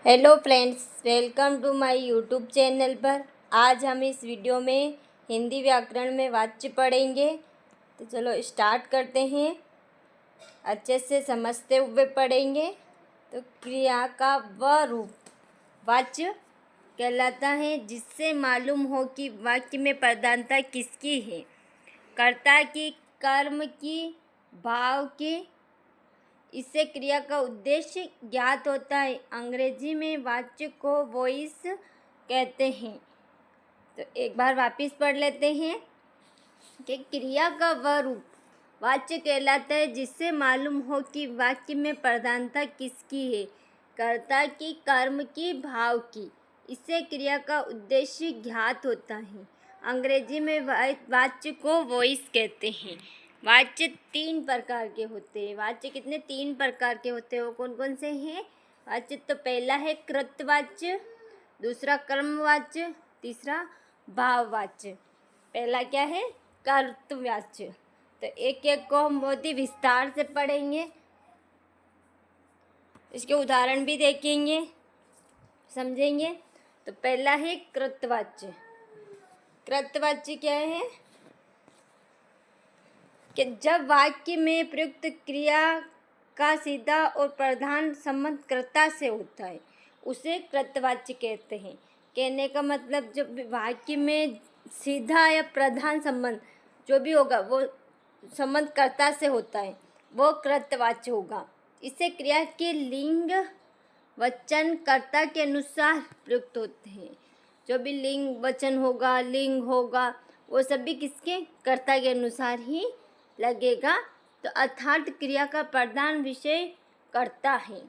Hello friends, welcome to my YouTube channel पर। आज हम इस वीडियो में हिंदी व्याकरण में वाच्य पढ़ेंगे। तो चलो स्टार्ट करते हैं। अच्छे से समझते हुए पढ़ेंगे। तो क्रिया का वह रूप वाच्य कहलाता है जिससे मालूम हो कि वाक्य में प्रधानता किसकी है, कर्ता की, कर्म की, भाव की। इससे क्रिया का उद्देश्य ज्ञात होता है। अंग्रेजी में वाच्य को वॉइस कहते हैं। तो एक बार वापस पढ़ लेते हैं कि क्रिया का वह रूप वाच्य कहलाता है जिससे मालूम हो कि वाक्य में प्रधानता किसकी है, कर्ता की, कर्म की, भाव की। इससे क्रिया का उद्देश्य ज्ञात होता है। अंग्रेजी में वाच्य को वॉइस कहते हैं। वाच्य 3 प्रकार के होते हैं। वाच्य कितने? 3 प्रकार के होते हैं। वो कौन कौन से हैं वाच्य? तो पहला है कृतवाच्य, दूसरा कर्मवाच्य, तीसरा भाववाच्य। पहला क्या है? कर्तवाच्य। तो एक एक को हम बहुत ही विस्तार से पढ़ेंगे, इसके उदाहरण भी देखेंगे, समझेंगे। तो पहला है कृतवाच्य। कृतवाच्य क्या है कि जब वाक्य में प्रयुक्त क्रिया का सीधा और प्रधान संबंध कर्ता से होता है उसे कृतवाच्य कहते हैं। कहने का मतलब जब वाक्य में सीधा या प्रधान संबंध जो भी होगा वो संबंध कर्ता से होता है वो कृतवाच्य होगा। इससे क्रिया के लिंग वचन कर्ता के अनुसार प्रयुक्त होते हैं। जो भी लिंग वचन होगा, लिंग होगा, वो सभी किसके? कर्ता के अनुसार ही लगेगा। तो अर्थात क्रिया का प्रधान विषय कर्ता है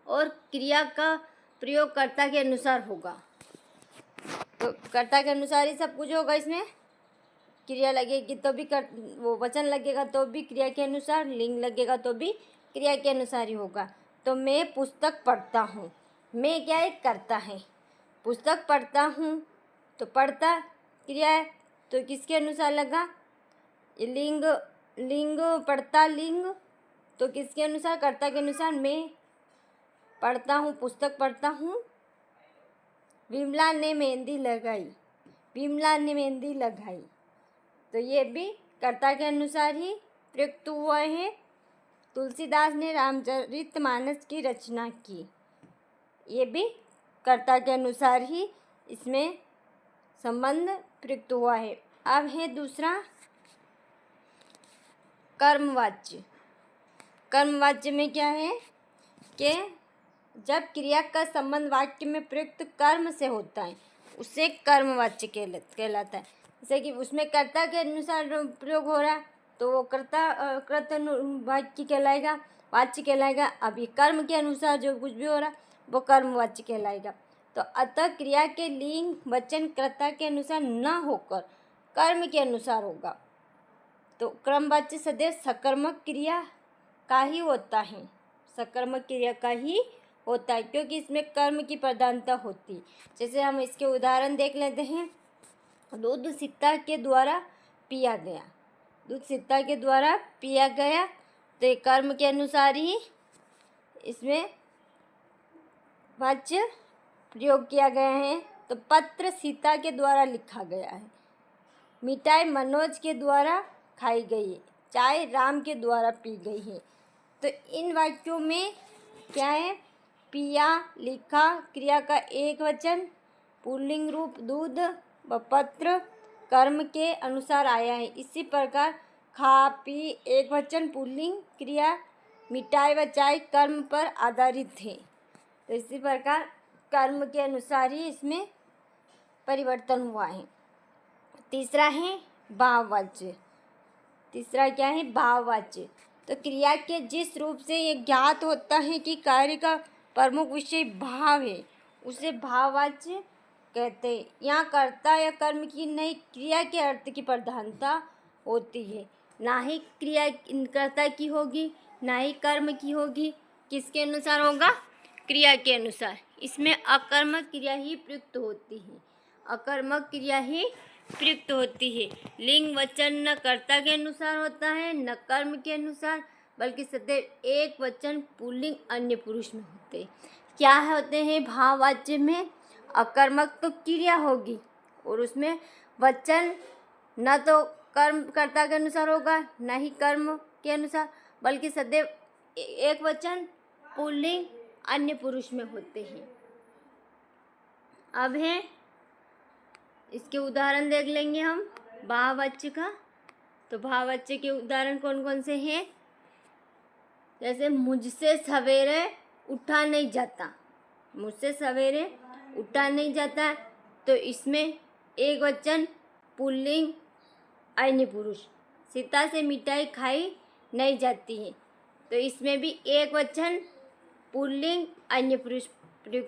और क्रिया का प्रयोग कर्ता के अनुसार होगा। तो कर्ता के अनुसार ही सब कुछ होगा। इसमें क्रिया लगेगी तो भी वो वचन लगेगा तो भी क्रिया के अनुसार, लिंग लगेगा तो भी क्रिया के अनुसार ही होगा। तो मैं पुस्तक पढ़ता हूँ। मैं क्या है? कर्ता है। पुस्तक पढ़ता हूँ तो पढ़ता क्रिया है तो किसके अनुसार लगा? लिंग, लिंग पढ़ता, लिंग तो किसके अनुसार? कर्ता के अनुसार। मैं पढ़ता हूँ, पुस्तक पढ़ता हूँ। विमला ने मेहंदी लगाई। विमला ने मेहंदी लगाई तो ये भी कर्ता के अनुसार ही प्रयुक्त हुआ है। तुलसीदास ने रामचरितमानस की रचना की। ये भी कर्ता के अनुसार ही इसमें संबंध प्रयुक्त हुआ है। अब है दूसरा कर्मवाच्य। कर्मवाच्य में क्या है कि जब क्रिया का संबंध वाक्य में प्रयुक्त कर्म से होता है उसे कर्मवाच्य कहलाता है। जैसे कि उसमें कर्ता के अनुसार प्रयोग हो रहा है तो वो कृत वाक्य कहलाएगा, वाच्य कहलाएगा। अभी कर्म के अनुसार जो कुछ भी हो रहा है वो कर्मवाच्य कहलाएगा। तो अतः क्रिया के लिंग वचन कर्ता के अनुसार न होकर कर्म के अनुसार होगा। तो क्रमवाच्य सदैव सकर्मक क्रिया का ही होता है। सकर्मक क्रिया का ही होता है क्योंकि इसमें कर्म की प्रधानता होती है। जैसे हम इसके उदाहरण देख लेते हैं। दूध सीता के द्वारा पिया गया। दूध सीता के द्वारा पिया गया तो ये कर्म के अनुसार ही इसमें वाच्य प्रयोग किया गया है। तो पत्र सीता के द्वारा लिखा गया है। मिठाई मनोज के द्वारा खाई गई है। चाय राम के द्वारा पी गई है। तो इन वाक्यों में क्या है? पिया, लिखा, क्रिया का एक वचन, पुल्लिंग रूप दूध व पत्र कर्म के अनुसार आया है। इसी प्रकार खा, पी एक वचन पुल्लिंग क्रिया, मिठाई व चाय कर्म पर आधारित है। तो इसी प्रकार कर्म के अनुसार ही इसमें परिवर्तन हुआ है। तीसरा है भाववाच्य। तीसरा क्या है? भाववाच्य। तो क्रिया के जिस रूप से ये ज्ञात होता है कि कार्य का प्रमुख विषय भाव है उसे भाववाच्य कहते हैं। यहाँ कर्ता या कर्म की नहीं क्रिया के अर्थ की प्रधानता होती है। ना ही क्रिया कर्ता की होगी ना ही कर्म की होगी। किसके अनुसार होगा? क्रिया के अनुसार। इसमें अकर्मक क्रिया ही प्रयुक्त होती है। अकर्मक क्रिया ही प्रयुक्त होती है। लिंग वचन न कर्ता के अनुसार होता है न कर्म के अनुसार, बल्कि सदैव एक वचन पुल्लिंग अन्य पुरुष में होते हैं। क्या होते हैं, भाववाच्य में अकर्मक तो क्रिया होगी और उसमें वचन न तो कर्म कर्ता के अनुसार होगा न ही कर्म के अनुसार, बल्कि सदैव एक वचन पुल्लिंग अन्य पुरुष में होते हैं। अब है इसके उदाहरण देख लेंगे हम भाववाच्य का। तो भाववाच्य के उदाहरण कौन कौन से हैं? जैसे मुझसे सवेरे उठा नहीं जाता, मुझसे सवेरे उठा नहीं जाता, तो इसमें एक वचन पुल्लिंग अन्य पुरुष। सीता से मिठाई खाई नहीं जाती है, तो इसमें भी एक वचन पुल्लिंग अन्य पुरुष प्रयुक्त